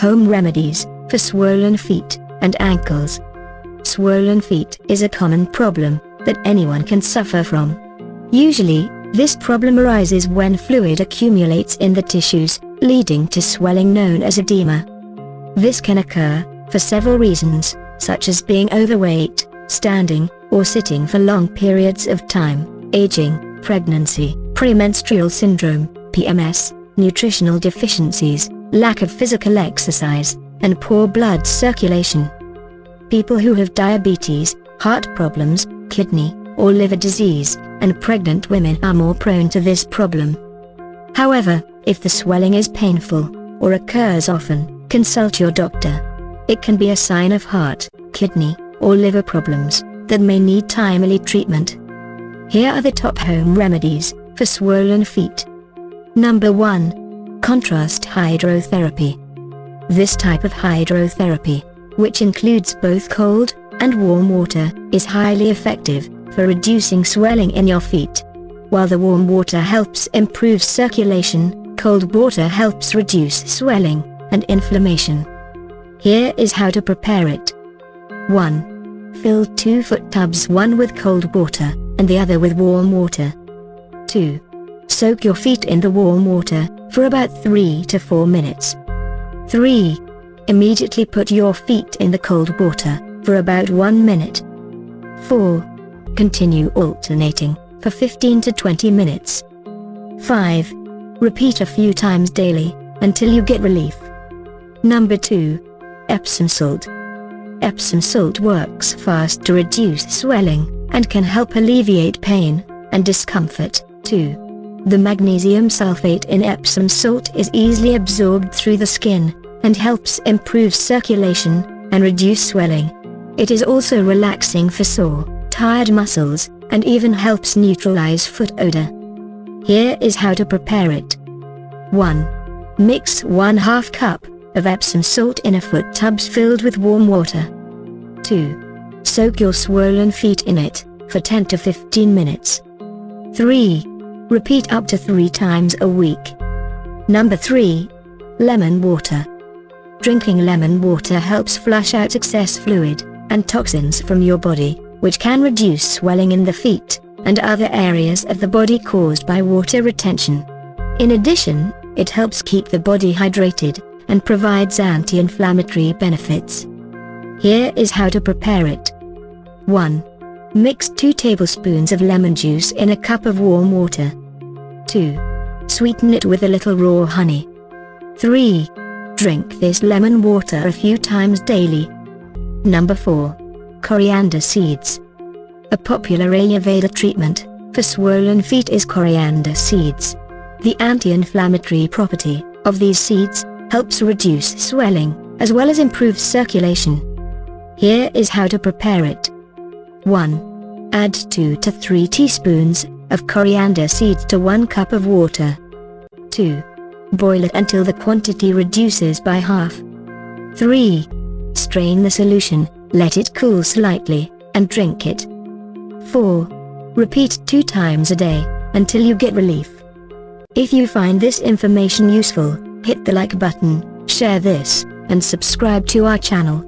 Home remedies for swollen feet and ankles. Swollen feet is a common problem that anyone can suffer from. Usually, this problem arises when fluid accumulates in the tissues, leading to swelling known as edema. This can occur for several reasons, such as being overweight, standing, or sitting for long periods of time, aging, pregnancy, premenstrual syndrome, PMS, nutritional deficiencies, lack of physical exercise, and poor blood circulation. People who have diabetes, heart problems, kidney or liver disease, and pregnant women are more prone to this problem. However, if the swelling is painful, or occurs often, consult your doctor. It can be a sign of heart, kidney, or liver problems that may need timely treatment. Here are the top home remedies for swollen feet. Number 1. Contrast hydrotherapy. This type of hydrotherapy, which includes both cold and warm water, is highly effective for reducing swelling in your feet. While the warm water helps improve circulation, cold water helps reduce swelling and inflammation. Here is how to prepare it. 1. Fill 2-foot tubs, one with cold water and the other with warm water. 2. Soak your feet in the warm water for about 3 to 4 minutes. 3. Immediately put your feet in the cold water for about 1 minute. 4. Continue alternating for 15 to 20 minutes. 5. Repeat a few times daily until you get relief. Number 2. Epsom salt. Epsom salt works fast to reduce swelling and can help alleviate pain and discomfort, too. The magnesium sulfate in Epsom salt is easily absorbed through the skin and helps improve circulation and reduce swelling. It is also relaxing for sore, tired muscles, and even helps neutralize foot odor. Here is how to prepare it. 1. Mix 1/2 cup of Epsom salt in a foot tub filled with warm water. 2. Soak your swollen feet in it for 10 to 15 minutes. 3. Repeat up to 3 times a week. Number 3. Lemon water. Drinking lemon water helps flush out excess fluid and toxins from your body, which can reduce swelling in the feet and other areas of the body caused by water retention. In addition, it helps keep the body hydrated and provides anti-inflammatory benefits. Here is how to prepare it. 1. Mix 2 tablespoons of lemon juice in a cup of warm water. 2. Sweeten it with a little raw honey. 3. Drink this lemon water a few times daily. Number 4. Coriander seeds. A popular Ayurveda treatment for swollen feet is coriander seeds. The anti-inflammatory property of these seeds helps reduce swelling, as well as improve circulation. Here is how to prepare it. 1. Add 2 to 3 teaspoons of coriander seeds to 1 cup of water. 2. Boil it until the quantity reduces by half. 3. Strain the solution, let it cool slightly, and drink it. 4. Repeat 2 times a day, until you get relief. If you find this information useful, hit the like button, share this, and subscribe to our channel.